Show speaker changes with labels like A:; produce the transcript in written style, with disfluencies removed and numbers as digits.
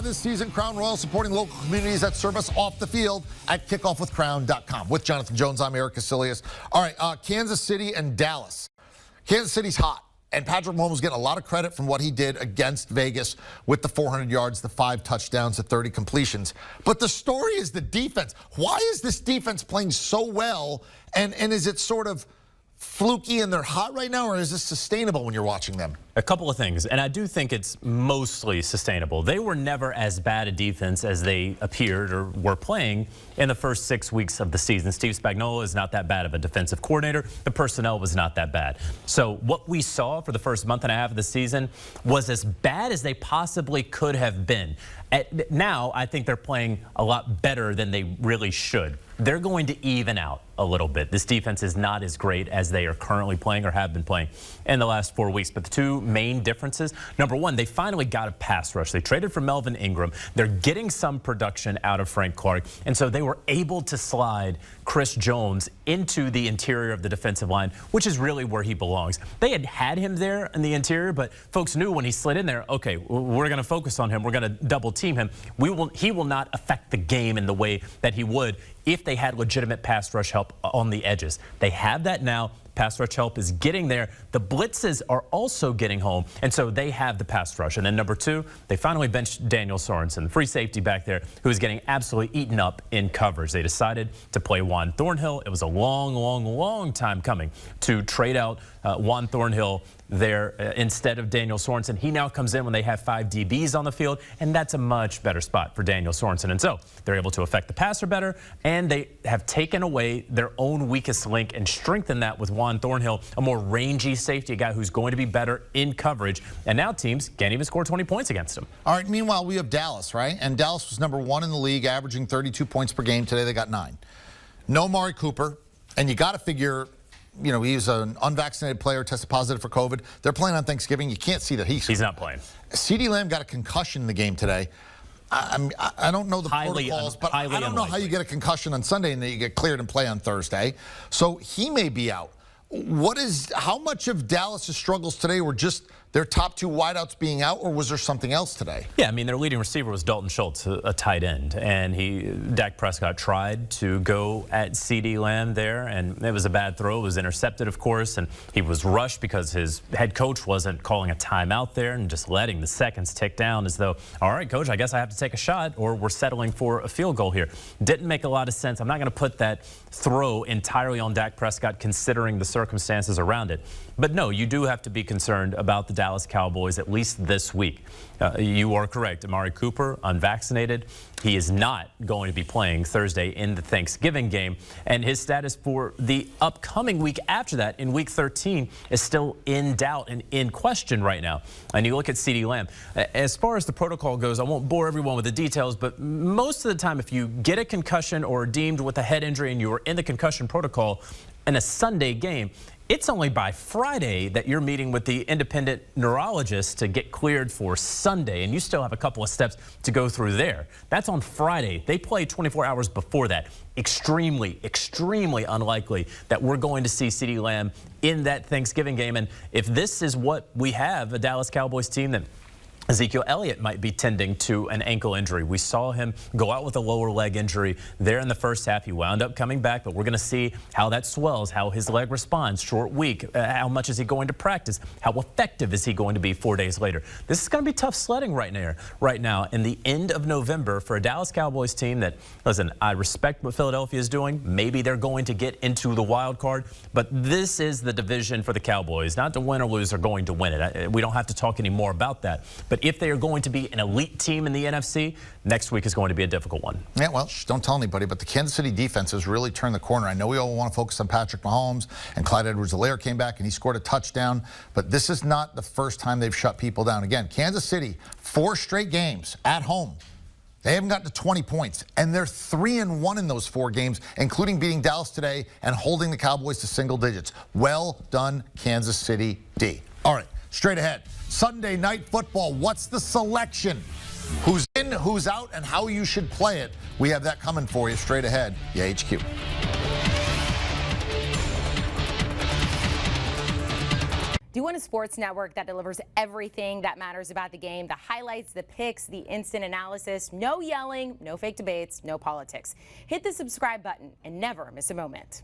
A: This season, Crown Royal supporting local communities that serve us off the field at kickoffwithcrown.com. With Jonathan Jones, I'm Eric Casillas. All right, Kansas City and Dallas. Kansas City's hot, and Patrick Mahomes is getting a lot of credit from what he did against Vegas with the 400 yards, the 5 touchdowns, the 30 completions. But the story is the defense. Why is this defense playing so well, and is it sort of fluky and they're hot right now, or is this sustainable when you're watching them?
B: A couple of things, and I do think it's mostly sustainable. They were never as bad a defense as they appeared or were playing in the first 6 weeks of the season. Steve Spagnuolo is not that bad of a defensive coordinator. The personnel was not that bad. So what we saw for the first month and a half of the season was as bad as they possibly could have been. Now, I think they're playing a lot better than they really should. They're going to even out a little bit. This defense is not as great as they are currently playing or have been playing in the last 4 weeks. But the two main differences, number one, they finally got a pass rush. They traded for Melvin Ingram. They're getting some production out of Frank Clark. And so they were able to slide Chris Jones into the interior of the defensive line, which is really where he belongs. They had him there in the interior, but folks knew when he slid in there, okay, we're going to focus on him. We're going to double team him. He will not affect the game in the way that he would if they had legitimate pass rush help on the edges. They have that now. Pass rush help is getting there. The blitzes are also getting home, and so they have the pass rush. And then number two, they finally benched Daniel Sorensen, the free safety back there, who is getting absolutely eaten up in coverage. They decided to play Juan Thornhill. It was a long time coming to trade out Juan Thornhill there instead of Daniel Sorensen. He now comes in when they have 5 DBs on the field, and that's a much better spot for Daniel Sorensen. And so they're able to affect the passer better, and they have taken away their own weakest link and strengthened that with Juan Thornhill, a more rangy safety, a guy who's going to be better in coverage. And now teams can't even score 20 points against him.
A: All right, meanwhile, we have Dallas, right? And Dallas was number 1 in the league, averaging 32 points per game. Today they got 9. No Amari Cooper, and you got to figure, you know, he's an unvaccinated player, tested positive for COVID. They're playing on Thanksgiving. You can't see that he's
B: not playing.
A: CeeDee Lamb got a concussion in the game today. I don't know the protocols, but I don't know how you get a concussion on Sunday and then you get cleared and play on Thursday. So he may be out. How much of Dallas' struggles today were just their top 2 wideouts being out, or was there something else today?
B: Yeah, I mean, their leading receiver was Dalton Schultz, a tight end, and Dak Prescott tried to go at CeeDee Lamb there, and it was a bad throw. It was intercepted, of course, and he was rushed because his head coach wasn't calling a timeout there and just letting the seconds tick down as though, all right, coach, I guess I have to take a shot or we're settling for a field goal here. Didn't make a lot of sense. I'm not going to put that throw entirely on Dak Prescott considering the circumstances around it. But no, you do have to be concerned about the Dallas Cowboys, at least this week. You are correct. Amari Cooper, unvaccinated. He is not going to be playing Thursday in the Thanksgiving game. And his status for the upcoming week after that, in Week 13, is still in doubt and in question right now. And you look at CeeDee Lamb. As far as the protocol goes, I won't bore everyone with the details, but most of the time, if you get a concussion or are deemed with a head injury and you are in the concussion protocol in a Sunday game, it's only by Friday that you're meeting with the independent neurologist to get cleared for Sunday, and you still have a couple of steps to go through there. That's on Friday. They play 24 hours before that. Extremely unlikely that we're going to see CeeDee Lamb in that Thanksgiving game. And if this is what we have, a Dallas Cowboys team that Ezekiel Elliott might be tending to an ankle injury. We saw him go out with a lower leg injury there in the first half. He wound up coming back, but we're going to see how that swells, how his leg responds. Short week. How much is he going to practice? How effective is he going to be 4 days later? This is going to be tough sledding right now in the end of November for a Dallas Cowboys team that, listen, I respect what Philadelphia is doing. Maybe they're going to get into the wild card, but this is the division for the Cowboys. Not to win or lose, they're going to win it. We don't have to talk any more about that. But if they are going to be an elite team in the NFC, next week is going to be a difficult one.
A: Yeah, well, don't tell anybody, but the Kansas City defense has really turned the corner. I know we all want to focus on Patrick Mahomes, and Clyde Edwards-Helaire came back and he scored a touchdown, but this is not the first time they've shut people down. Again, Kansas City, 4 straight games at home. They haven't gotten to 20 points, and they're 3-1 in those 4 games, including beating Dallas today and holding the Cowboys to single digits. Well done, Kansas City D. All right, straight ahead. Sunday Night Football. What's the selection? Who's in, who's out, and how you should play it? We have that coming for you straight ahead. Yeah, HQ.
C: Do you want a sports network that delivers everything that matters about the game? The highlights, the picks, the instant analysis, no yelling, no fake debates, no politics. Hit the subscribe button and never miss a moment.